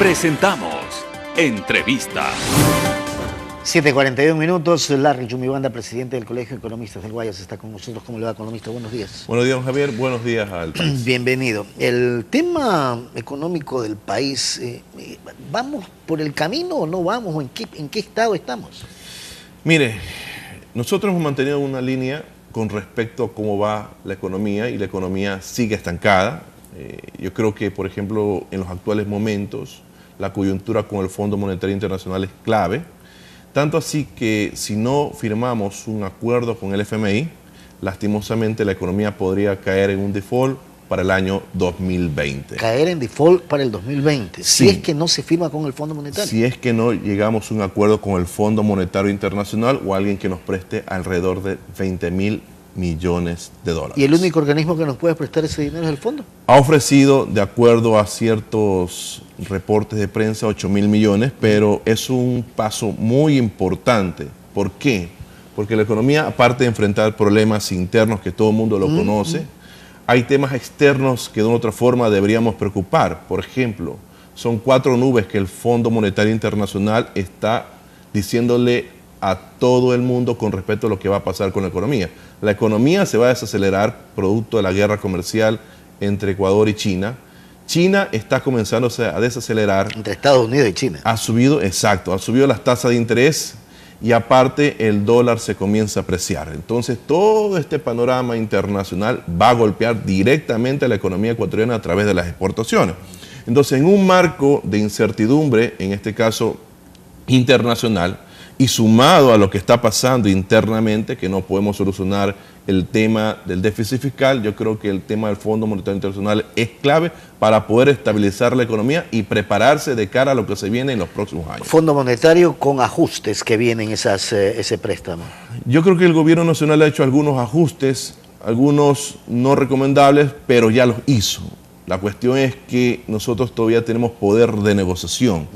Presentamos Entrevista. 7:41 minutos. Larry Yumibanda, presidente del Colegio de Economistas del Guayas, está con nosotros. ¿Cómo le va, economista? Buenos días. Buenos días, don Javier. Buenos días al país. Bienvenido. El tema económico del país, ¿vamos por el camino o no vamos? ¿O en qué estado estamos? Mire, nosotros hemos mantenido una línea con respecto a cómo va la economía, y la economía sigue estancada. Yo creo que, por ejemplo, en los actuales momentos, la coyuntura con el Fondo Monetario Internacional es clave. Tanto así que si no firmamos un acuerdo con el FMI, lastimosamente la economía podría caer en un default para el año 2020. Caer en default para el 2020, sí, si es que no se firma con el Fondo Monetario. Si es que no llegamos a un acuerdo con el Fondo Monetario Internacional o alguien que nos preste alrededor de 20.000 millones de dólares. ¿Y el único organismo que nos puede prestar ese dinero es el fondo? Ha ofrecido, de acuerdo a ciertos reportes de prensa, 8.000 millones, pero es un paso muy importante. ¿Por qué? Porque la economía, aparte de enfrentar problemas internos que todo el mundo lo conoce, hay temas externos que de una u otra forma deberíamos preocupar. Por ejemplo, son 4 nubes que el Fondo Monetario Internacional está diciéndole a todo el mundo con respecto a lo que va a pasar con la economía. La economía se va a desacelerar producto de la guerra comercial entre Ecuador y China. China está comenzándose a desacelerar. Entre Estados Unidos y China. Ha subido las tasas de interés y aparte el dólar se comienza a apreciar. Entonces todo este panorama internacional va a golpear directamente a la economía ecuatoriana a través de las exportaciones. Entonces, en un marco de incertidumbre, en este caso internacional, y sumado a lo que está pasando internamente, que no podemos solucionar el tema del déficit fiscal, yo creo que el tema del Fondo Monetario Internacional es clave para poder estabilizar la economía y prepararse de cara a lo que se viene en los próximos años. Fondo Monetario con ajustes que vienen ese préstamo. Yo creo que el gobierno nacional ha hecho algunos ajustes, algunos no recomendables, pero ya los hizo. La cuestión es que nosotros todavía tenemos poder de negociación.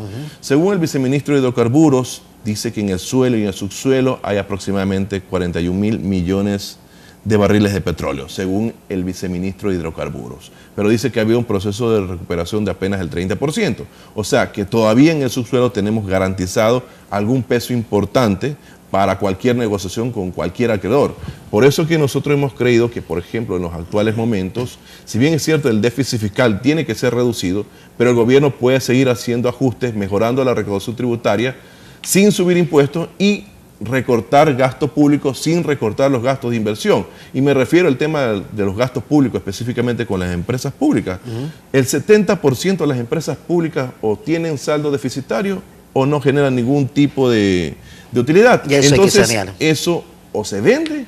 Según el viceministro de Hidrocarburos, dice que en el suelo y en el subsuelo hay aproximadamente 41.000 millones de barriles de petróleo, según el viceministro de Hidrocarburos. Pero dice que había un proceso de recuperación de apenas el 30%. O sea, que todavía en el subsuelo tenemos garantizado algún peso importante para cualquier negociación con cualquier acreedor. Por eso que nosotros hemos creído que, por ejemplo, en los actuales momentos, si bien es cierto el déficit fiscal tiene que ser reducido, pero el gobierno puede seguir haciendo ajustes, mejorando la recaudación tributaria, sin subir impuestos y recortar gasto público sin recortar los gastos de inversión. Y me refiero al tema de los gastos públicos, específicamente con las empresas públicas. El 70% de las empresas públicas o tienen saldo deficitario o no generan ningún tipo de utilidad. Y eso entonces, hay que sanear. Eso o se vende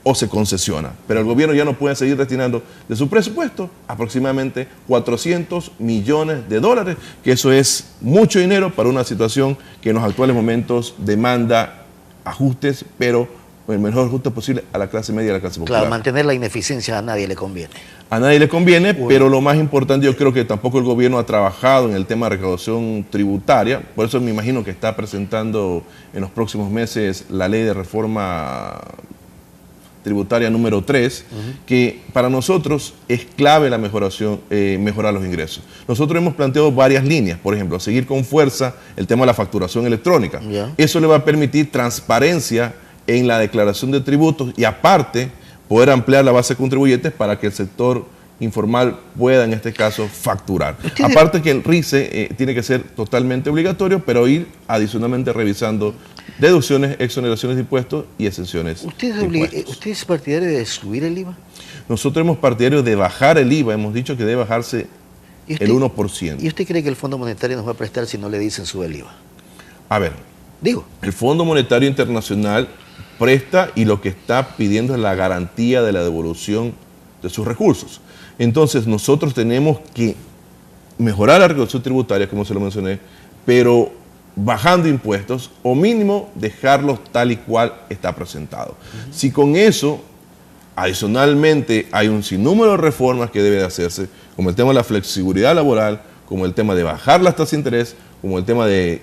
o se concesiona. Pero el gobierno ya no puede seguir destinando de su presupuesto aproximadamente 400 millones de dólares, que eso es mucho dinero para una situación que en los actuales momentos demanda ajustes, pero el mejor ajuste posible a la clase media y a la clase popular. Claro, mantener la ineficiencia a nadie le conviene. A nadie le conviene, bueno, pero lo más importante, yo creo que tampoco el gobierno ha trabajado en el tema de recaudación tributaria. Por eso me imagino que está presentando en los próximos meses la ley de reforma tributaria número 3, que para nosotros es clave la mejorar los ingresos. Nosotros hemos planteado varias líneas, por ejemplo, seguir con fuerza el tema de la facturación electrónica. Eso le va a permitir transparencia en la declaración de tributos y aparte poder ampliar la base de contribuyentes para que el sector informal pueda, en este caso, facturar. Aparte que el RICE tiene que ser totalmente obligatorio, pero ir adicionalmente revisando deducciones, exoneraciones de impuestos y exenciones de impuestos. ¿Usted es partidario de subir el IVA? Nosotros hemos partidario de bajar el IVA, hemos dicho que debe bajarse el 1%. ¿Y usted cree que el Fondo Monetario nos va a prestar si no le dicen sube el IVA? A ver, digo, el Fondo Monetario Internacional presta y lo que está pidiendo es la garantía de la devolución de sus recursos. Entonces nosotros tenemos que mejorar la recaudación tributaria, como se lo mencioné, pero bajando impuestos o mínimo dejarlos tal y cual está presentado. Si con eso, adicionalmente, hay un sinnúmero de reformas que deben hacerse, como el tema de la flexibilidad laboral, como el tema de bajar las tasas de interés, como el tema de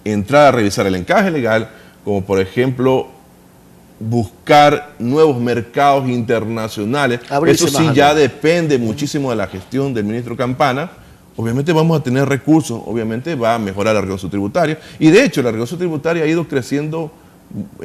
entrar a revisar el encaje legal, como por ejemplo buscar nuevos mercados internacionales. Eso sí ya depende muchísimo de la gestión del ministro Campana, obviamente vamos a tener recursos, obviamente va a mejorar el recurso tributario. Y de hecho, el recurso tributario ha ido creciendo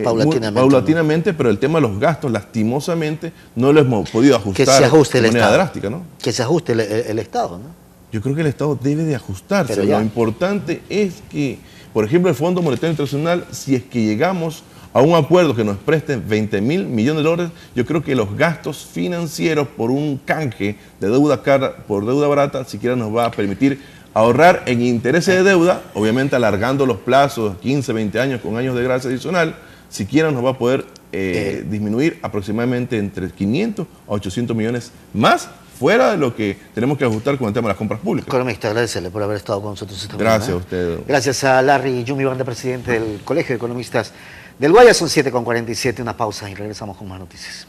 paulatinamente, pero el tema de los gastos, lastimosamente, no lo hemos podido ajustar de manera drástica, ¿no? Que se ajuste el Estado, ¿no? Yo creo que el Estado debe de ajustarse. Pero lo importante es que, por ejemplo, el Fondo Monetario Internacional, si es que llegamos a un acuerdo que nos presten 20 mil millones de dólares, yo creo que los gastos financieros por un canje de deuda cara por deuda barata, siquiera nos va a permitir ahorrar en intereses de deuda, obviamente alargando los plazos 15, 20 años con años de gracia adicional, siquiera nos va a poder disminuir aproximadamente entre 500 a 800 millones más, fuera de lo que tenemos que ajustar con el tema de las compras públicas. Economista, agradecerle por haber estado con nosotros esta mañana. Gracias a usted. Gracias a Larry Yumi Banda, presidente del Colegio de Economistas del Guaya. Son 7:47, una pausa y regresamos con más noticias.